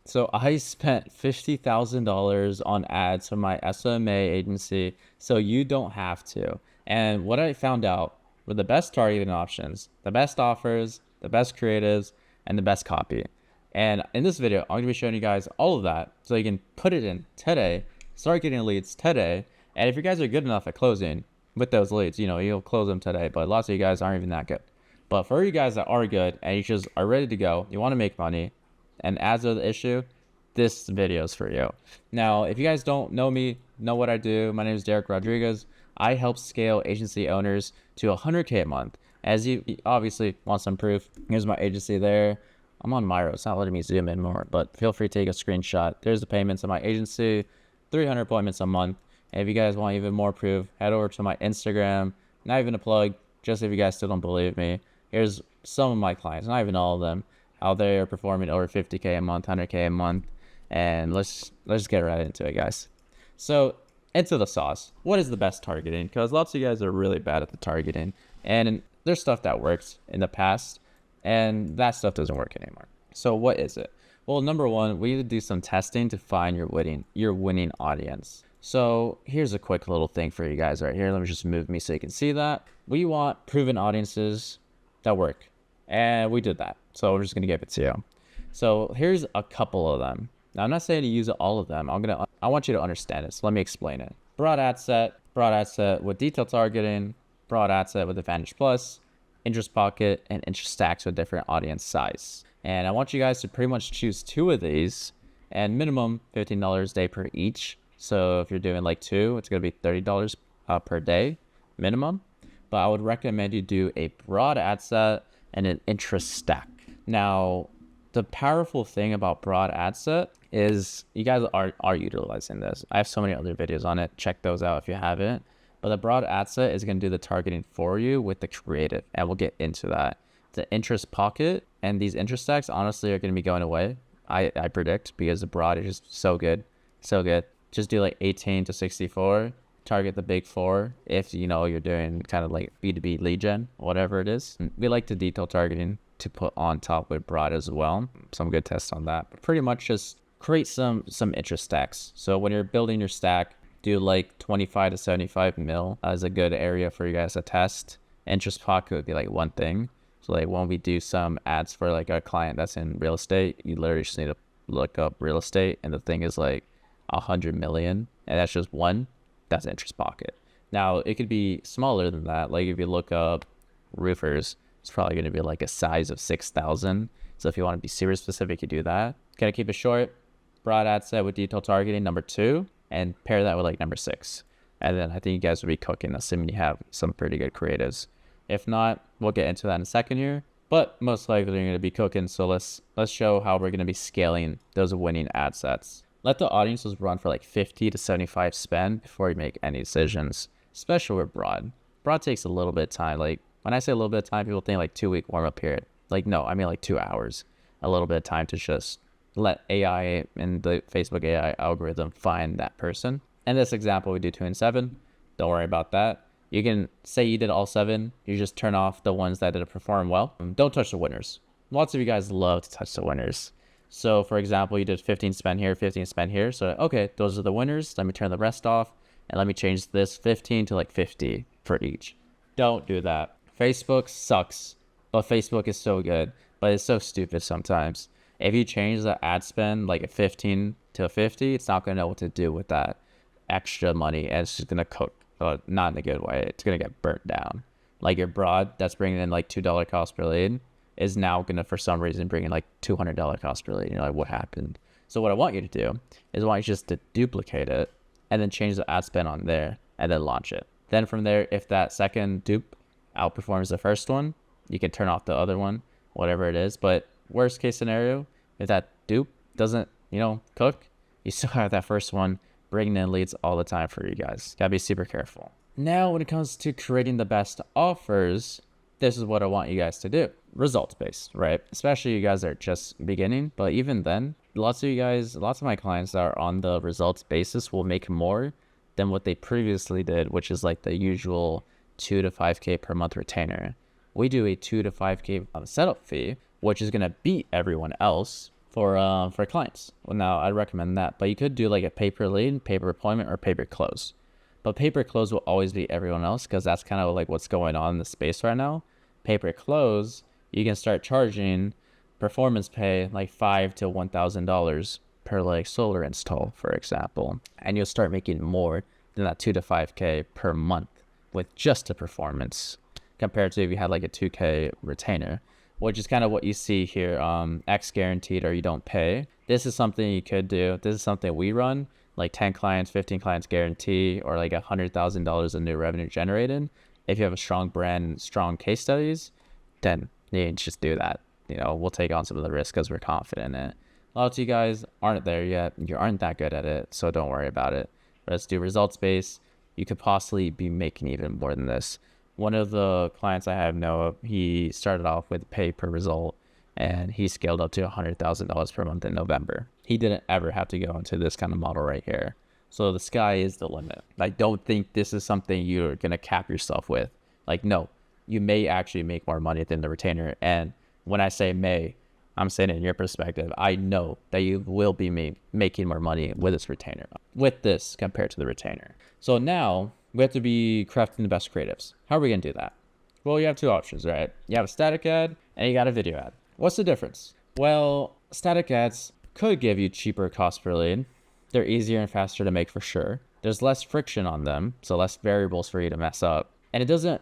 So I spent $50,000 on ads for my SMMA agency, so you don't have to. And what I found out were the best targeting options, the best offers, the best creatives, and the best copy. And in this video, I'm gonna be showing you guys all of that so you can put it in today, start getting leads today. And if you guys are good enough at closing with those leads, you'll close them today, but lots of you guys aren't even that good. But for you guys that are good and you just are ready to go, you want to make money, and ads are the issue, this video is for you. Now, if you guys don't know me, know what I do, my name is Derek Rodriguez. I help scale agency owners to 100K a month. As you obviously want some proof, here's my agency there. I'm on Miro, it's not letting me zoom in more, but feel free to take a screenshot. There's the payments of my agency, 300 appointments a month. And if you guys want even more proof, head over to my Instagram. Not even a plug, just if you guys still don't believe me. Here's some of my clients, not even all of them, how they are performing over 50K a month, 100K a month. And let's get right into it, guys. So into the sauce. What is the best targeting? Because lots of you guys are really bad at the targeting, and there's stuff that works in the past, and that stuff doesn't work anymore. So what is it? Well, number one, we need to do some testing to find your winning audience. So here's a quick little thing for you guys right here. Let me just move me so you can see that. We want proven audiences that work, and we did that. So we're just gonna give it to you. So here's a couple of them. Now, I'm not saying to use all of them. I want you to understand it. So let me explain it. Broad ad set with detailed targeting, broad ad set with Advantage Plus, interest pocket, and interest stacks with different audience size. And I want you guys to pretty much choose two of these, and minimum $15 a day per each. So if you're doing like two, it's gonna be $30 per day minimum. But I would recommend you do a broad ad set and an interest stack. Now, the powerful thing about broad ad set is you guys are utilizing this. I have so many other videos on it. Check those out if you haven't. But the broad ad set is going to do the targeting for you with the creative, and we'll get into that. The interest pocket and these interest stacks honestly are going to be going away. I predict, because the broad is just so good. Just do like 18 to 64. Target the big four if you're doing kind of like B2B lead gen, whatever it is. We like to detail targeting to put on top with broad as well. Some good tests on that, but pretty much just create some interest stacks. So when you're building your stack, do like 25 to 75 mil as a good area for you guys to test. Interest pocket would be like one thing. So like when we do some ads for like a client that's in real estate, you literally just need to look up real estate, and the thing is like 100 million, and that's just one. That's interest pocket. Now it could be smaller than that. Like if you look up roofers, it's probably going to be like a size of 6,000. So if you want to be super specific, you do that. Can I keep it short? Broad ad set with detailed targeting, number 2, and pair that with like number 6. And then I think you guys will be cooking, assuming you have some pretty good creatives. If not, we'll get into that in a second here. But most likely you're going to be cooking. So let's show how we're going to be scaling those winning ad sets. Let the audiences run for like 50 to 75 spend before you make any decisions, especially with broad. Broad takes a little bit of time. Like when I say a little bit of time, people think like 2-week warm-up period. Like no, I mean like 2 hours. A little bit of time to just let AI and the Facebook AI algorithm find that person. In this example, we do 2 and 7. Don't worry about that. You can say you did all 7. You just turn off the ones that didn't perform well. Don't touch the winners. Lots of you guys love to touch the winners. So for example, you did 15 spend here, 15 spend here. So, okay, those are the winners. Let me turn the rest off, and let me change this 15 to like 50 for each. Don't do that. Facebook sucks, but Facebook is so good, but it's so stupid sometimes. If you change the ad spend like a 15 to a 50, it's not going to know what to do with that extra money, and it's just going to cook, not in a good way. It's going to get burnt down. Like your broad that's bringing in like $2 cost per lead is now going to, for some reason, bring in like $200 cost per lead. Like, what happened? So what I want you to do is I want you just to duplicate it and then change the ad spend on there and then launch it. Then from there, if that second dupe outperforms the first one, you can turn off the other one, whatever it is. But worst case scenario, if that dupe doesn't, cook, you still have that first one bringing in leads all the time for you guys. Gotta be super careful. Now, when it comes to creating the best offers, this is what I want you guys to do. Results based, right? Especially you guys are just beginning, but even then, lots of my clients that are on the results basis will make more than what they previously did, which is like the usual 2 to 5K per month retainer. We do a 2 to 5K setup fee, which is going to beat everyone else for clients. Well, now I'd recommend that, but you could do like a pay per lead, pay per appointment, or pay per close. But pay per close will always be everyone else because that's kind of like what's going on in the space right now. Pay per close, you can start charging performance pay like $5,000 to $1,000 per like solar install, for example, and you'll start making more than that 2 to 5K per month with just a performance, compared to if you had like a 2K retainer, which is kind of what you see here. X guaranteed or you don't pay. This is something you could do. This is something we run, like 10 clients, 15 clients guarantee, or like $100,000 of new revenue generated. If you have a strong brand, strong case studies, then you just do that. We'll take on some of the risk because we're confident in it. A lot of you guys aren't there yet. You aren't that good at it, so don't worry about it. Let's do results based. You could possibly be making even more than this. One of the clients I have, Noah, he started off with pay per result, and he scaled up to $100,000 per month in November. He didn't ever have to go into this kind of model right here. So the sky is the limit. I don't think this is something you're going to cap yourself with. Like, no, you may actually make more money than the retainer. And when I say may, I'm saying it in your perspective. I know that you will be making more money with this retainer, with this compared to the retainer. So now we have to be crafting the best creatives. How are we going to do that? Well, you have two options, right? You have a static ad and you got a video ad. What's the difference? Well, static ads could give you cheaper cost per lead. They're easier and faster to make for sure. There's less friction on them, so less variables for you to mess up. And it doesn't,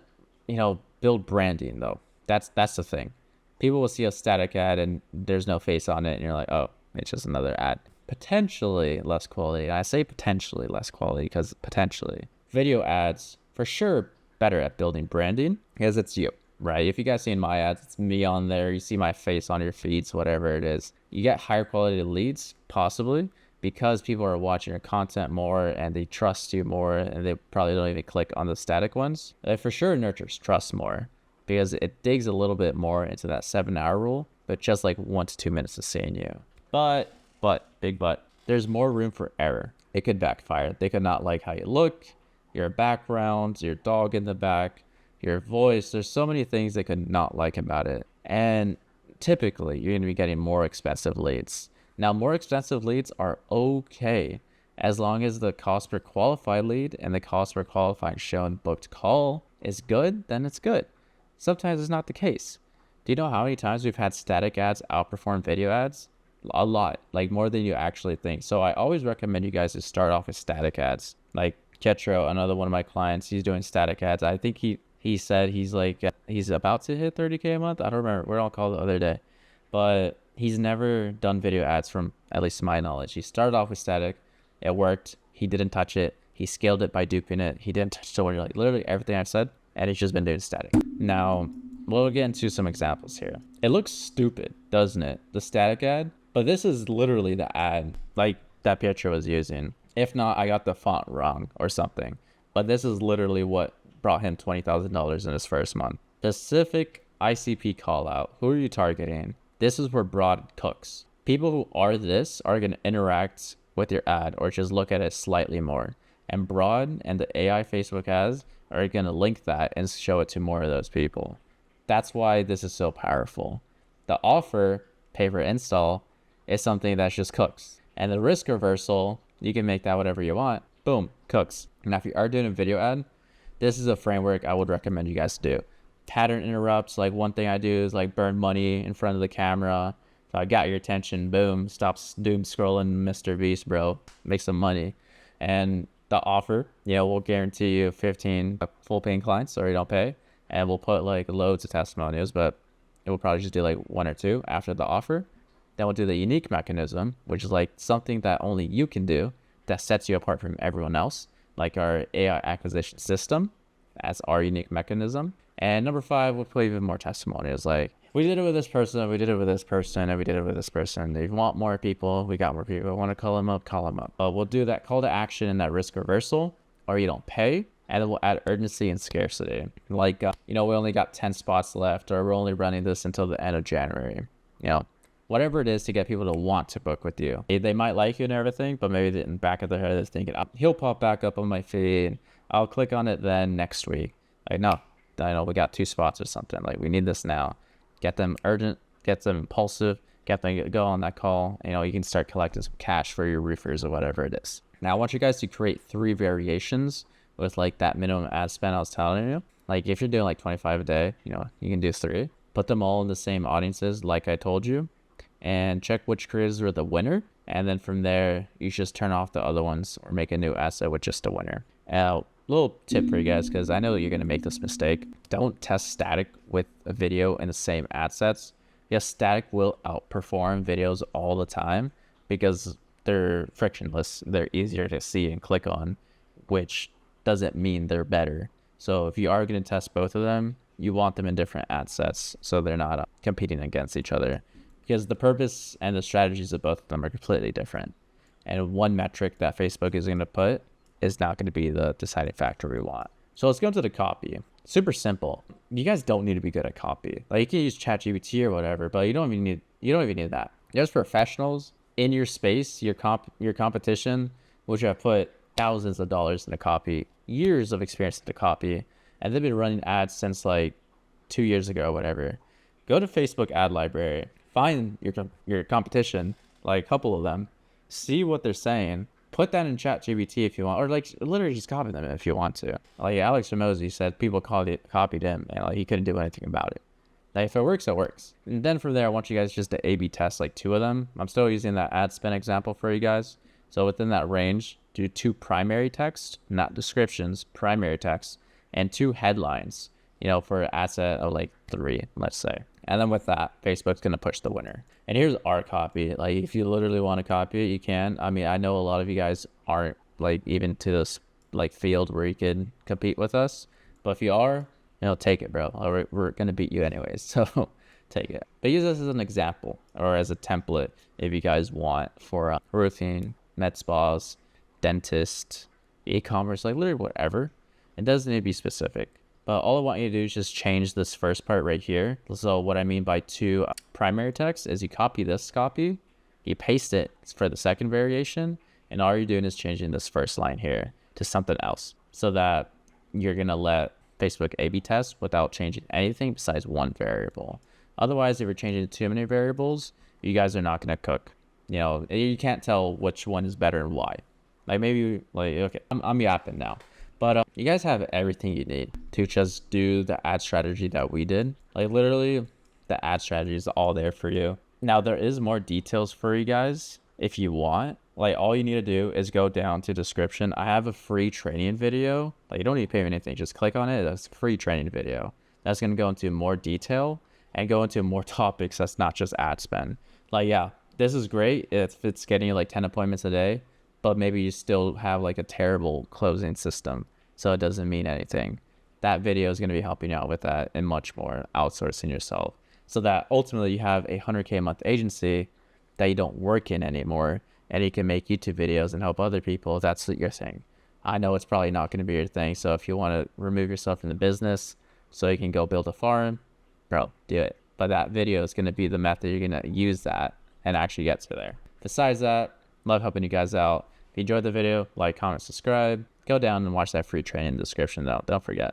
build branding though. That's the thing. People will see a static ad and there's no face on it, and you're like, oh, it's just another ad. Potentially less quality. I say potentially less quality because potentially. Video ads, for sure, better at building branding because it's you, right? If you guys seen my ads, it's me on there. You see my face on your feeds, whatever it is. You get higher quality leads, possibly, because people are watching your content more and they trust you more, and they probably don't even click on the static ones. It for sure nurtures trust more because it digs a little bit more into that 7-hour rule, but just like 1 to 2 minutes of seeing you. But, big but, there's more room for error. It could backfire. They could not like how you look, your background, your dog in the back, your voice. There's so many things they could not like about it. And typically, you're going to be getting more expensive leads. Now, more expensive leads are okay as long as the cost per qualified lead and the cost per qualifying shown booked call is good, then it's good. Sometimes it's not the case. Do you know how many times we've had static ads outperform video ads? A lot, like more than you actually think. So I always recommend you guys to start off with static ads. Like Ketro, another one of my clients, he's doing static ads. I think he said he's about to hit 30K a month. I don't remember. We're all called the other day, but he's never done video ads from at least my knowledge. He started off with static. It worked. He didn't touch it. He scaled it by duping it. He didn't touch the like literally everything I've said, and it's just been doing static. Now, we'll get into some examples here. It looks stupid, doesn't it? The static ad, but this is literally the ad like that Pietro was using. If not, I got the font wrong or something. But this is literally what brought him $20,000 in his first month. Specific ICP call out. Who are you targeting? This is where broad cooks. People who are this are going to interact with your ad or just look at it slightly more. And broad and the AI Facebook has are going to link that and show it to more of those people. That's why this is so powerful. The offer, pay per install, is something that just cooks. And the risk reversal, you can make that whatever you want. Boom, cooks. Now, if you are doing a video ad, this is a framework I would recommend you guys do. Pattern interrupts, like one thing I do is like burn money in front of the camera. So I got your attention, boom, stop doom scrolling Mr. Beast, bro. Make some money. And the offer, we'll guarantee you 15 full paying clients or you don't pay. And we'll put like loads of testimonials, but it will probably just do like 1 or 2 after the offer. Then we'll do the unique mechanism, which is like something that only you can do that sets you apart from everyone else, like our AI acquisition system. That's our unique mechanism. And number 5, we'll put even more testimonials. Like, we did it with this person, we did it with this person, and we did it with this person. If you want more people, we got more people. Want to call them up, call them up. We'll do that call to action and that risk reversal, or you don't pay. And then we'll add urgency and scarcity. Like, we only got 10 spots left, or we're only running this until the end of January. Whatever it is to get people to want to book with you. They might like you and everything, but maybe in the back of their head they're thinking, he'll pop back up on my feed. I'll click on it then next week. Like, no, I know we got 2 spots or something. Like, we need this now. Get them urgent, get them impulsive, get them to go on that call. You know, you can start collecting some cash for your roofers or whatever it is. Now, I want you guys to create 3 variations with like that minimum ad spend I was telling you. Like if you're doing like 25 a day, you know, you can do 3. Put them all in the same audiences like I told you, and check which creators were the winner. And then from there, you just turn off the other ones or make a new asset with just a winner. Little tip for you guys, because I know you're going to make this mistake. Don't test static with a video in the same ad sets. Yes, static will outperform videos all the time because they're frictionless. They're easier to see and click on, which doesn't mean they're better. So if you are going to test both of them, you want them in different ad sets so they're not competing against each other, because the purpose and the strategies of both of them are completely different. And one metric that Facebook is going to put is not going to be the deciding factor we want. So let's go into the copy. Super simple. You guys don't need to be good at copy. Like you can use ChatGPT or whatever, but you don't even need that. There's professionals in your space, your competition, which have put thousands of dollars into copy, years of experience into copy, and they've been running ads since like 2 years ago or whatever. Go to Facebook ad library, find your competition, like a couple of them, see what they're saying, put that in ChatGPT if you want, or like literally just copy them if you want to. Like Alex Ramosi said, people copied him, and like he couldn't do anything about it. Like if it works, it works. And then from there, I want you guys just to A/B test like 2 of them. I'm still using that ad spend example for you guys. So within that range, do 2 primary text, not descriptions, primary text, and 2 headlines, you know, for an asset of like 3, let's say. And then with that, Facebook's going to push the winner. And here's our copy. Like if you literally want to copy it, you can. I mean, I know a lot of you guys aren't like even to this like field where you can compete with us. But if you are, you know, take it, bro. We're going to beat you anyways. So take it. But use this as an example or as a template if you guys want for roofing, med spas, dentist, e-commerce, like literally whatever. It doesn't need to be specific. But all I want you to do is just change this first part right here. So what I mean by 2 primary text is you copy this copy, you paste it for the second variation, and all you're doing is changing this first line here to something else so that you're going to let Facebook A/B test without changing anything besides 1 variable. Otherwise, if you're changing too many variables, you guys are not going to cook. You know, you can't tell which one is better and why. Like maybe, like, okay, I'm yapping now. But you guys have everything you need to just do the ad strategy that we did. Like literally, the ad strategy is all there for you. Now, there is more details for you guys if you want. Like all you need to do is go down to description. I have a free training video. Like you don't need to pay me anything. Just click on it. That's a free training video. That's going to go into more detail and go into more topics. That's not just ad spend. Like, yeah, this is great if it's getting you like 10 appointments a day, but maybe you still have like a terrible closing system, so it doesn't mean anything. That video is going to be helping you out with that and much more, outsourcing yourself, so that ultimately you have a 100K a month agency that you don't work in anymore, and you can make YouTube videos and help other people. That's your thing. I know it's probably not going to be your thing, so if you want to remove yourself from the business so you can go build a farm, bro, do it. But that video is going to be the method you're going to use that and actually get to there. Besides that, love helping you guys out. If you enjoyed the video, like, comment, subscribe. Go down and watch that free training in the description though. Don't forget.